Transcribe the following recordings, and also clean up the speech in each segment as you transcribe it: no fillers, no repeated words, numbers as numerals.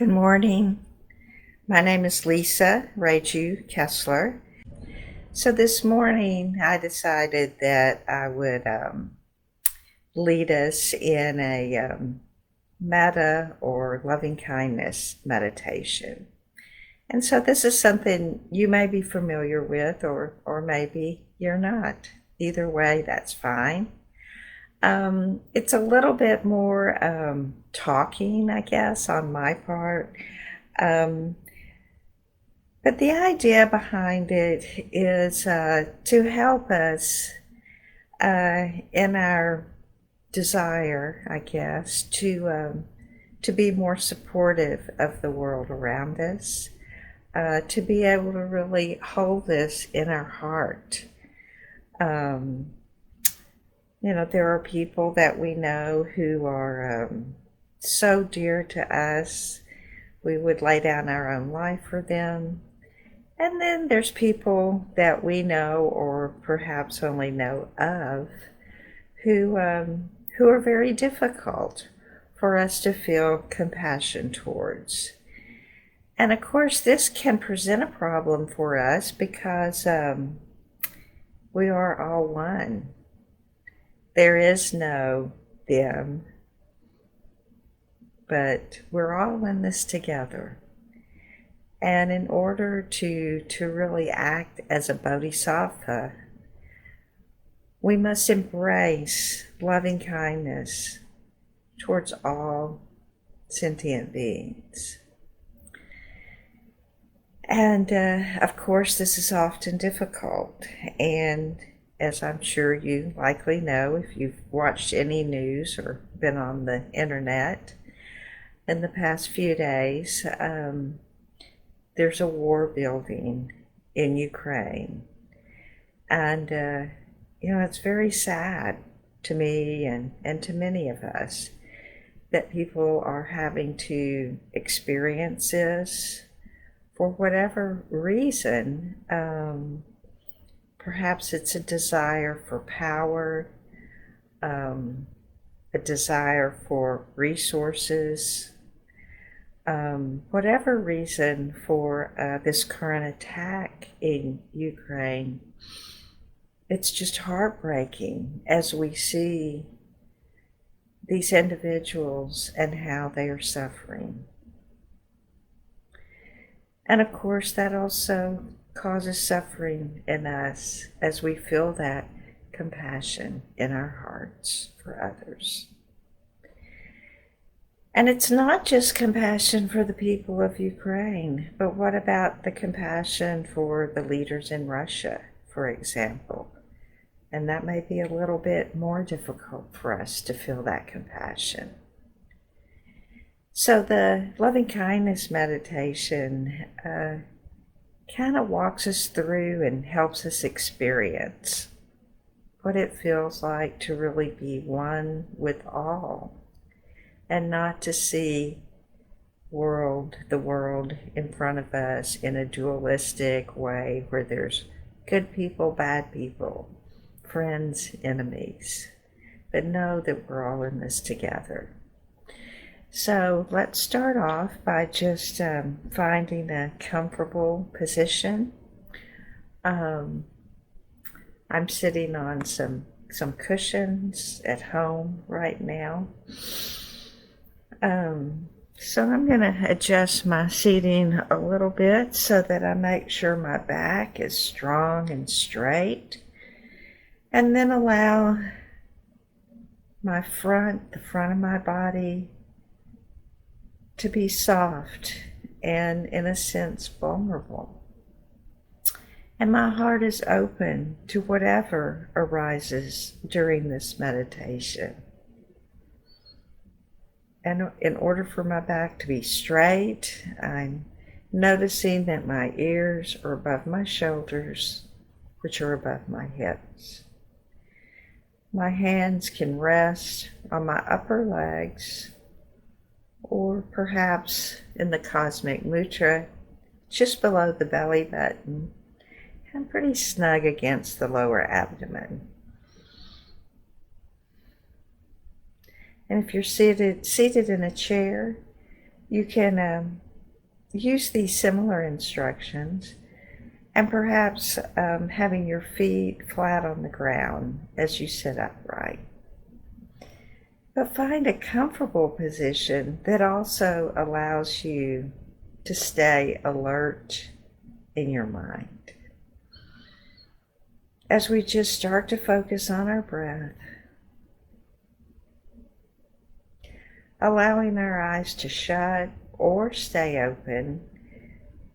Good morning. My name is Lisa Raju Kessler. So this morning I decided that I would lead us in a metta or loving kindness meditation. And so this is something you may be familiar with or maybe you're not. Either way, that's fine. It's a little bit more talking, I guess, on my part. Um, but the idea behind it is to help us in our desire, I guess, to be more supportive of the world around us, to be able to really hold this in our heart. There are people that we know who are so dear to us. We would lay down our own life for them. And then there's people that we know or perhaps only know of who are very difficult for us to feel compassion towards. And of course, this can present a problem for us because we are all one. There is no them, but we're all in this together. And in order to really act as a bodhisattva, we must embrace loving kindness towards all sentient beings. And of course, this is often difficult. And as I'm sure you likely know if you've watched any news or been on the internet in the past few days, there's a war building in Ukraine. And, it's very sad to me and to many of us that people are having to experience this for whatever reason. Perhaps it's a desire for power, a desire for resources, whatever reason for this current attack in Ukraine. It's just heartbreaking as we see these individuals and how they are suffering. And of course, that also causes suffering in us as we feel that compassion in our hearts for others. And it's not just compassion for the people of Ukraine, but what about the compassion for the leaders in Russia, for example? And that may be a little bit more difficult for us to feel that compassion. So the loving kindness meditation kind of walks us through and helps us experience what it feels like to really be one with all and not to see the world in front of us in a dualistic way where there's good people, bad people, friends, enemies, but know that we're all in this together. So let's start off by just finding a comfortable position. I'm sitting on some cushions at home right now. So I'm going to adjust my seating a little bit so that I make sure my back is strong and straight. And then allow the front of my body to be soft and, in a sense, vulnerable. And my heart is open to whatever arises during this meditation. And in order for my back to be straight, I'm noticing that my ears are above my shoulders, which are above my hips. My hands can rest on my upper legs, or perhaps in the cosmic mudra, just below the belly button, and pretty snug against the lower abdomen. And if you're seated in a chair, You can use these similar instructions and perhaps having your feet flat on the ground as you sit upright. But find a comfortable position that also allows you to stay alert in your mind. As we just start to focus on our breath, allowing our eyes to shut or stay open.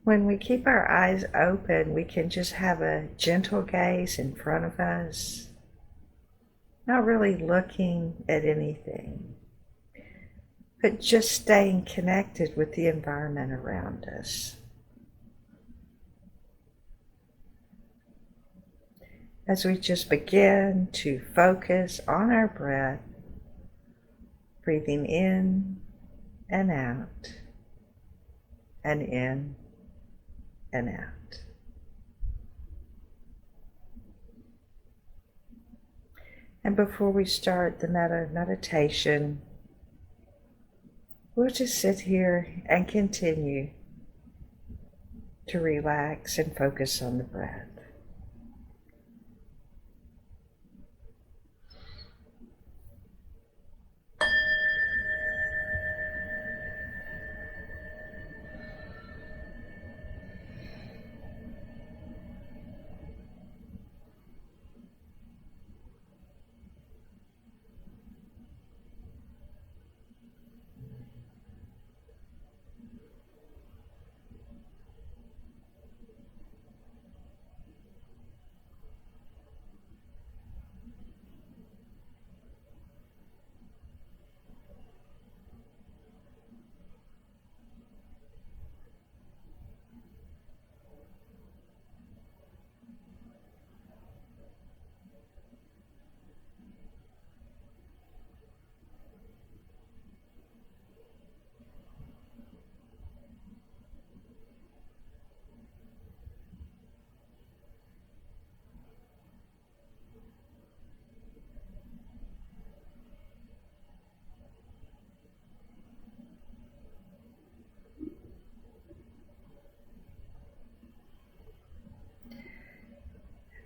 When we keep our eyes open, we can just have a gentle gaze in front of us, not really looking at anything, but just staying connected with the environment around us. As we just begin to focus on our breath, breathing in and out, and in and out. And before we start the meditation, we'll just sit here and continue to relax and focus on the breath.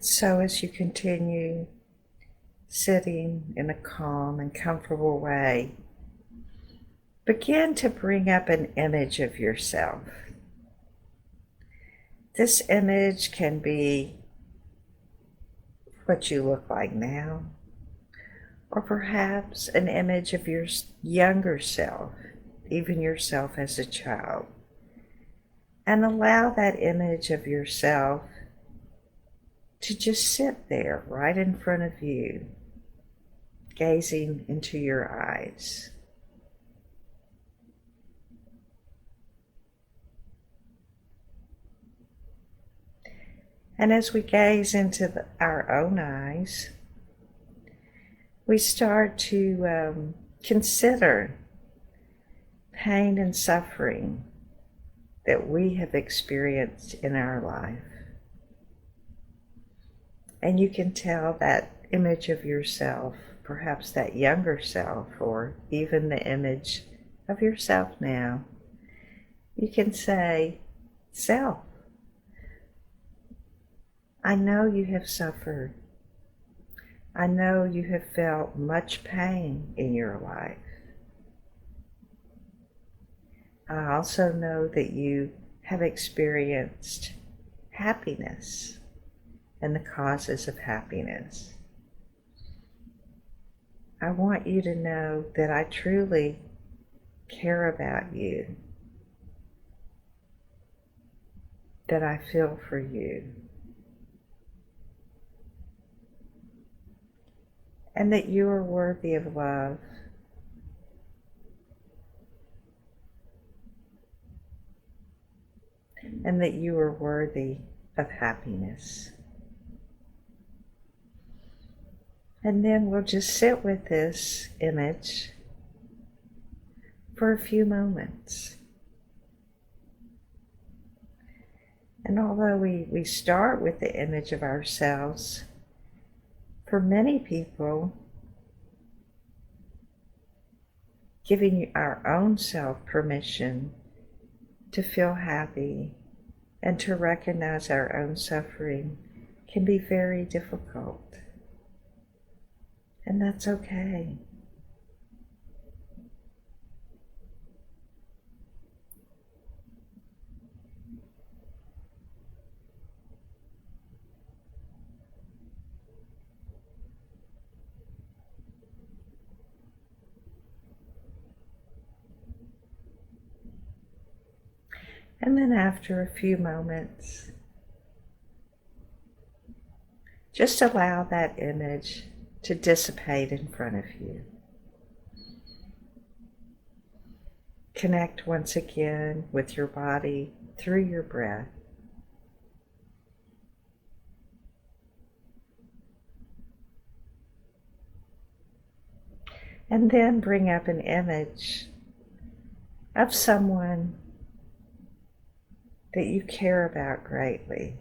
So as you continue sitting in a calm and comfortable way, begin to bring up an image of yourself. This image can be what you look like now, or perhaps an image of your younger self, even yourself as a child. And allow that image of yourself to just sit there right in front of you, gazing into your eyes. And as we gaze into our own eyes, we start to consider pain and suffering that we have experienced in our life. And you can tell that image of yourself, perhaps that younger self, or even the image of yourself now. You can say, "Self, I know you have suffered. I know you have felt much pain in your life. I also know that you have experienced happiness and the causes of happiness. I want you to know that I truly care about you, that I feel for you, and that you are worthy of love, and that you are worthy of happiness." And then we'll just sit with this image for a few moments. And although we start with the image of ourselves, for many people giving our own self permission to feel happy and to recognize our own suffering can be very difficult. And that's okay. And then after a few moments, just allow that image to dissipate in front of you. Connect once again with your body through your breath. And then bring up an image of someone that you care about greatly.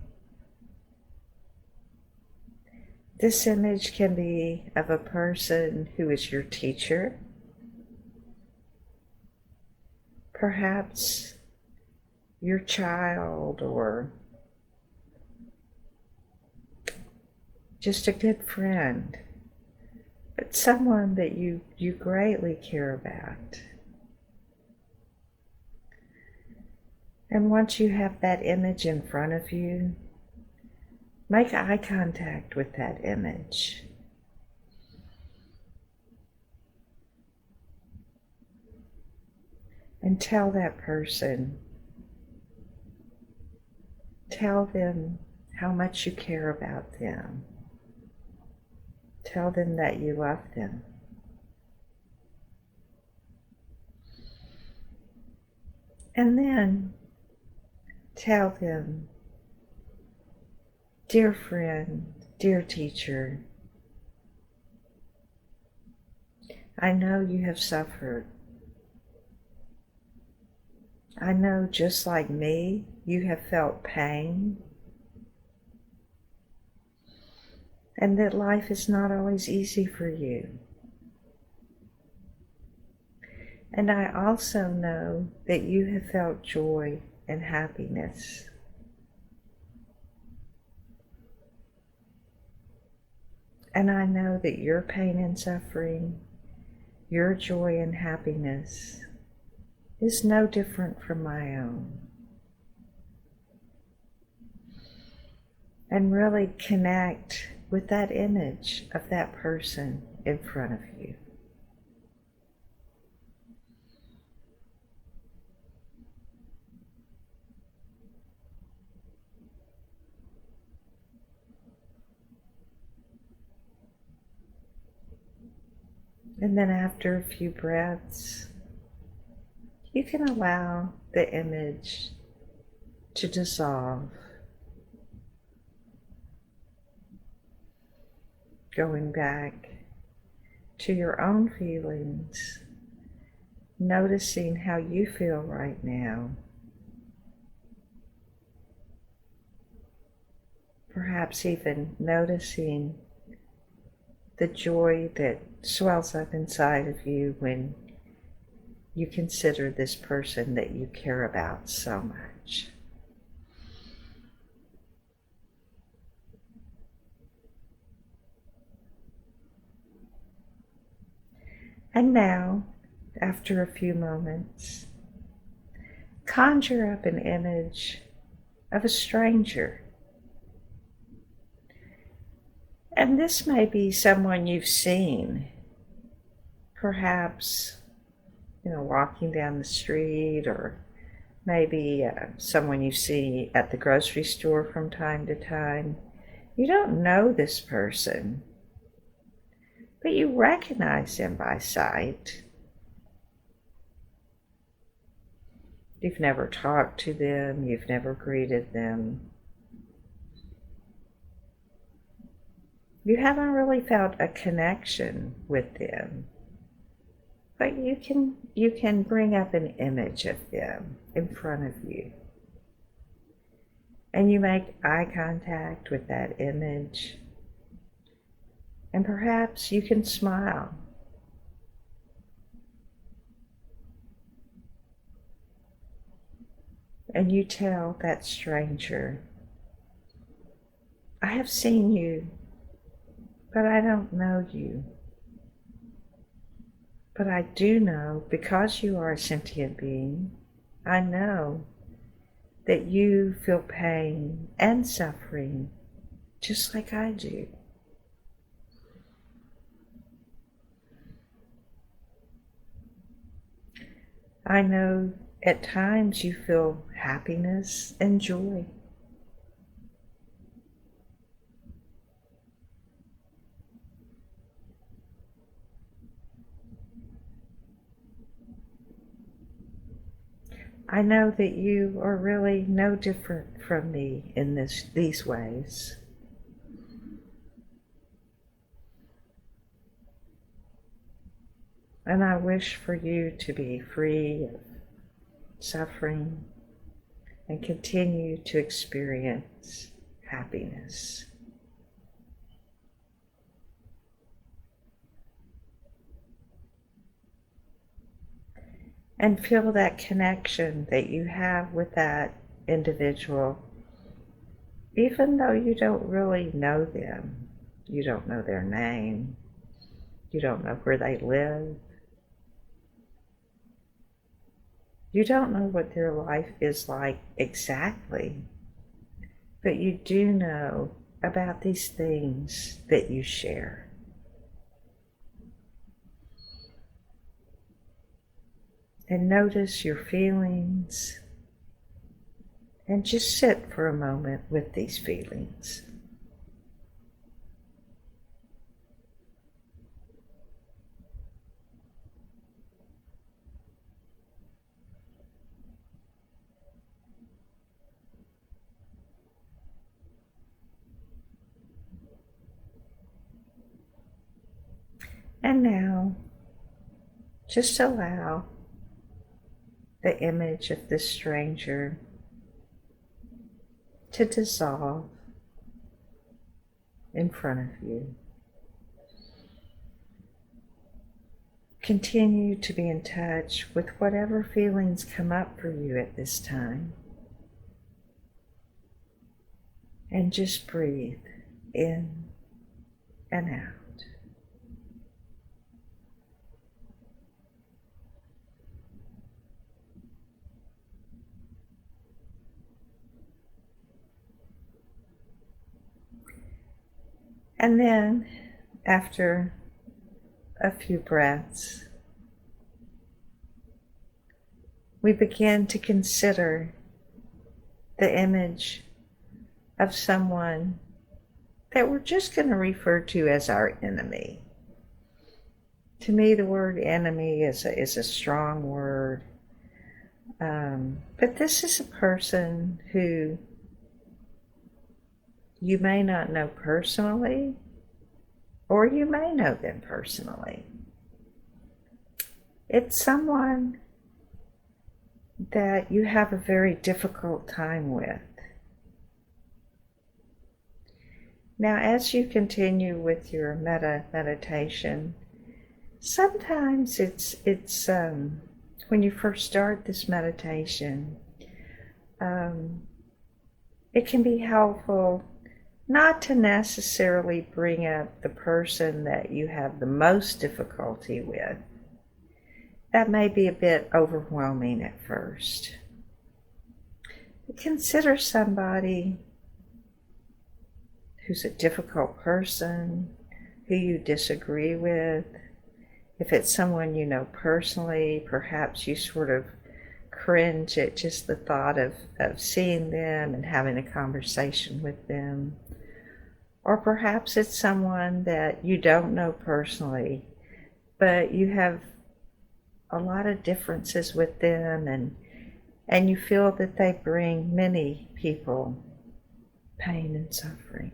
This image can be of a person who is your teacher, perhaps your child, or just a good friend, but someone that you greatly care about. And once you have that image in front of you, make eye contact with that image. And tell that person, tell them how much you care about them. Tell them that you love them. And then tell them, dear friend, dear teacher, I know you have suffered. I know, just like me, you have felt pain, and that life is not always easy for you. And I also know that you have felt joy and happiness. And I know that your pain and suffering, your joy and happiness, is no different from my own. And really connect with that image of that person in front of you. And then after a few breaths, you can allow the image to dissolve, going back to your own feelings, noticing how you feel right now. Perhaps even noticing the joy that swells up inside of you when you consider this person that you care about so much. And now, after a few moments, conjure up an image of a stranger. And this may be someone you've seen, perhaps, walking down the street, or maybe someone you see at the grocery store from time to time. You don't know this person, but you recognize them by sight. You've never talked to them, you've never greeted them. You haven't really felt a connection with them, but you can bring up an image of them in front of you. And you make eye contact with that image. And perhaps you can smile. And you tell that stranger, I have seen you, but I don't know you. But I do know, because you are a sentient being, I know that you feel pain and suffering just like I do. I know at times you feel happiness and joy. I know that you are really no different from me in these ways. And I wish for you to be free of suffering and continue to experience happiness. And feel that connection that you have with that individual, even though you don't really know them. You don't know their name. You don't know where they live. You don't know what their life is like exactly, but you do know about these things that you share. And notice your feelings and just sit for a moment with these feelings. And now, just allow the image of this stranger to dissolve in front of you. Continue to be in touch with whatever feelings come up for you at this time. And just breathe in and out. And then, after a few breaths, we begin to consider the image of someone that we're just going to refer to as our enemy. To me, the word enemy is a strong word, but this is a person who you may not know personally, or you may know them personally. It's someone that you have a very difficult time with. Now, as you continue with your meditation, sometimes it's when you first start this meditation, it can be helpful not to necessarily bring up the person that you have the most difficulty with. That may be a bit overwhelming at first. Consider somebody who's a difficult person, who you disagree with. If it's someone you know personally, perhaps you sort of cringe at just the thought of seeing them and having a conversation with them. Or perhaps it's someone that you don't know personally, but you have a lot of differences with them, and you feel that they bring many people pain and suffering.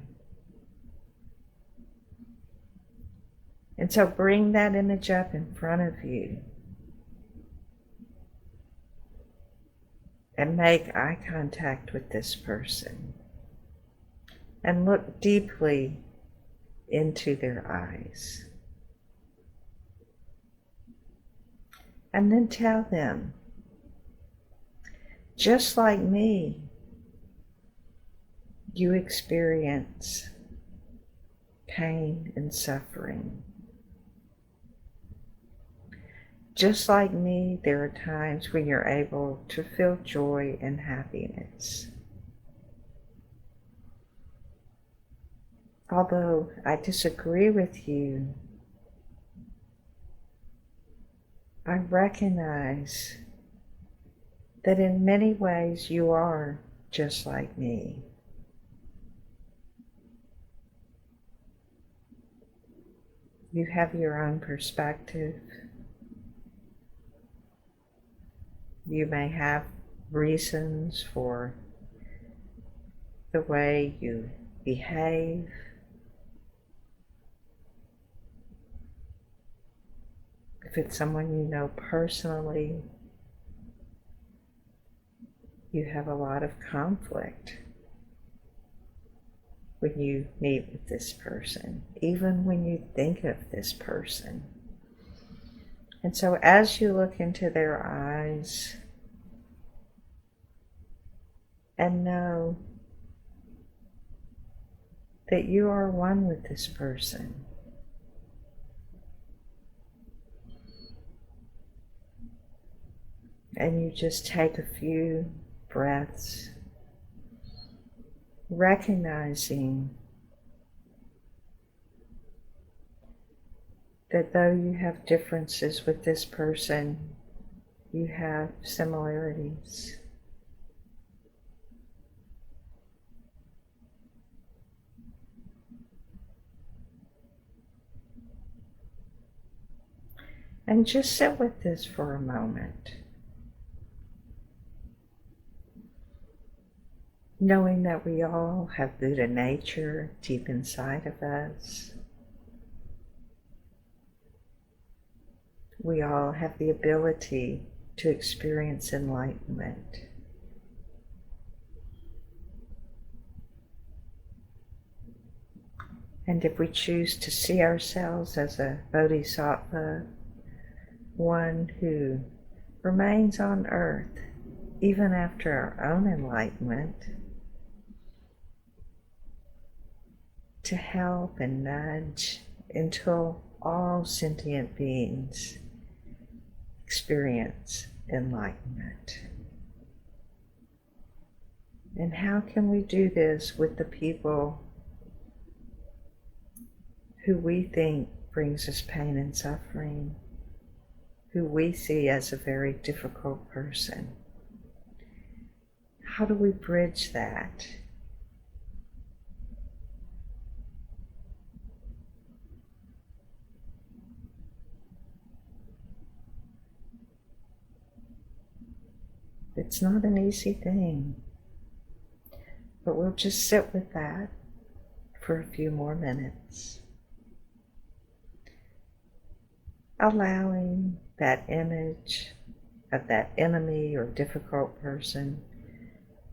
And so bring that image up in front of you and make eye contact with this person and look deeply into their eyes. And then tell them just like me, you experience pain and suffering. Just like me, there are times when you're able to feel joy and happiness. Although I disagree with you, I recognize that in many ways you are just like me. You have your own perspective. You may have reasons for the way you behave. If it's someone you know personally, you have a lot of conflict when you meet with this person, even when you think of this person. And so as you look into their eyes and know that you are one with this person, and you just take a few breaths, recognizing that though you have differences with this person, you have similarities. And just sit with this for a moment, knowing that we all have Buddha nature deep inside of us. We all have the ability to experience enlightenment. And if we choose to see ourselves as a bodhisattva, one who remains on earth even after our own enlightenment, to help and nudge until all sentient beings experience enlightenment. And how can we do this with the people who we think brings us pain and suffering, who we see as a very difficult person? How do we bridge that? It's not an easy thing, but we'll just sit with that for a few more minutes, allowing that image of that enemy or difficult person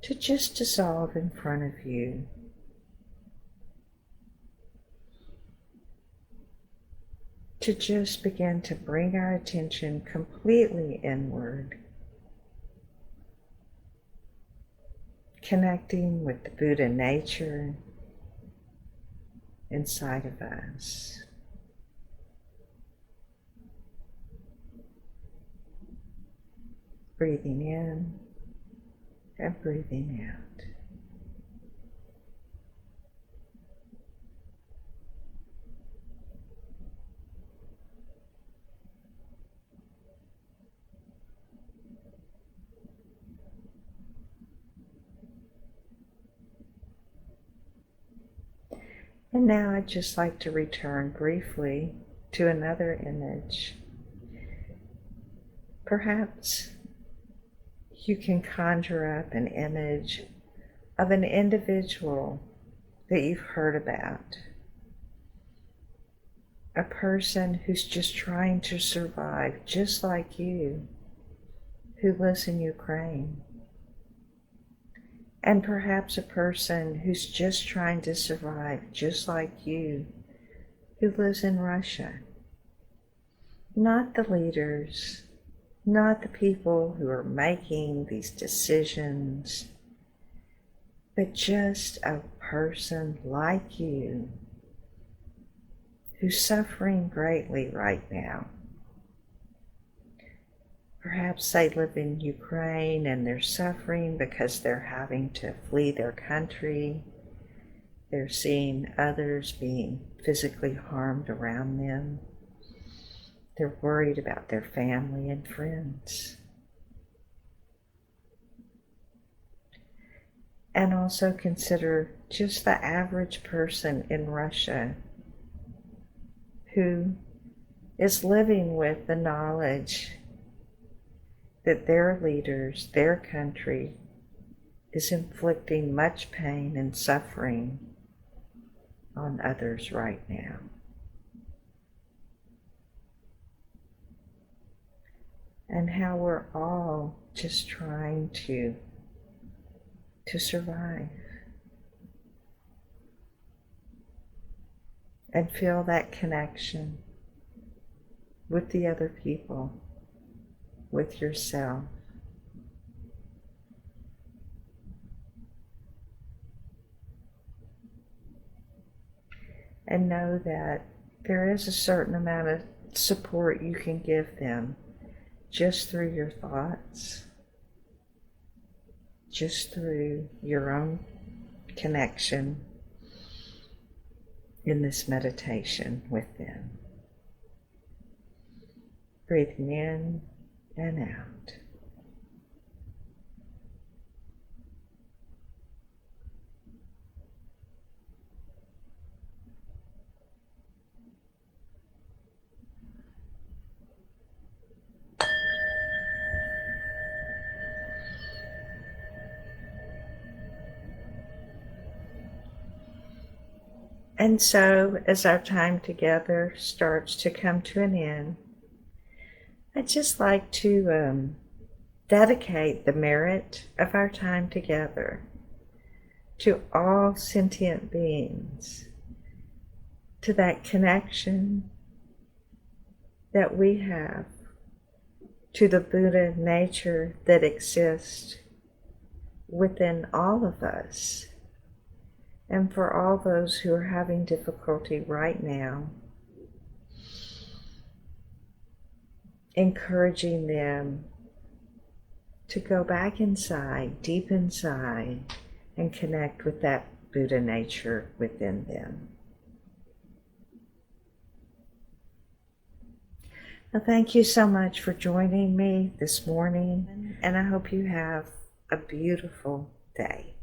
to just dissolve in front of you. To just begin to bring our attention completely inward, connecting with the Buddha nature inside of us. Breathing in and breathing out. And now I'd just like to return briefly to another image. Perhaps you can conjure up an image of an individual that you've heard about. A person who's just trying to survive, just like you, who lives in Ukraine. And perhaps a person who's just trying to survive, just like you, who lives in Russia. Not the leaders, not the people who are making these decisions, but just a person like you who's suffering greatly right now. Perhaps they live in Ukraine and they're suffering because they're having to flee their country. They're seeing others being physically harmed around them. They're worried about their family and friends. And also consider just the average person in Russia who is living with the knowledge that their leaders, their country, is inflicting much pain and suffering on others right now. And how we're all just trying to survive and feel that connection with the other people, with yourself. And know that there is a certain amount of support you can give them just through your thoughts, just through your own connection in this meditation with them. Breathing in and out. And so, as our time together starts to come to an end, I'd just like to dedicate the merit of our time together to all sentient beings, to that connection that we have to the Buddha nature that exists within all of us. And for all those who are having difficulty right now, encouraging them to go back inside, deep inside, and connect with that Buddha nature within them. Now, thank you so much for joining me this morning, and I hope you have a beautiful day.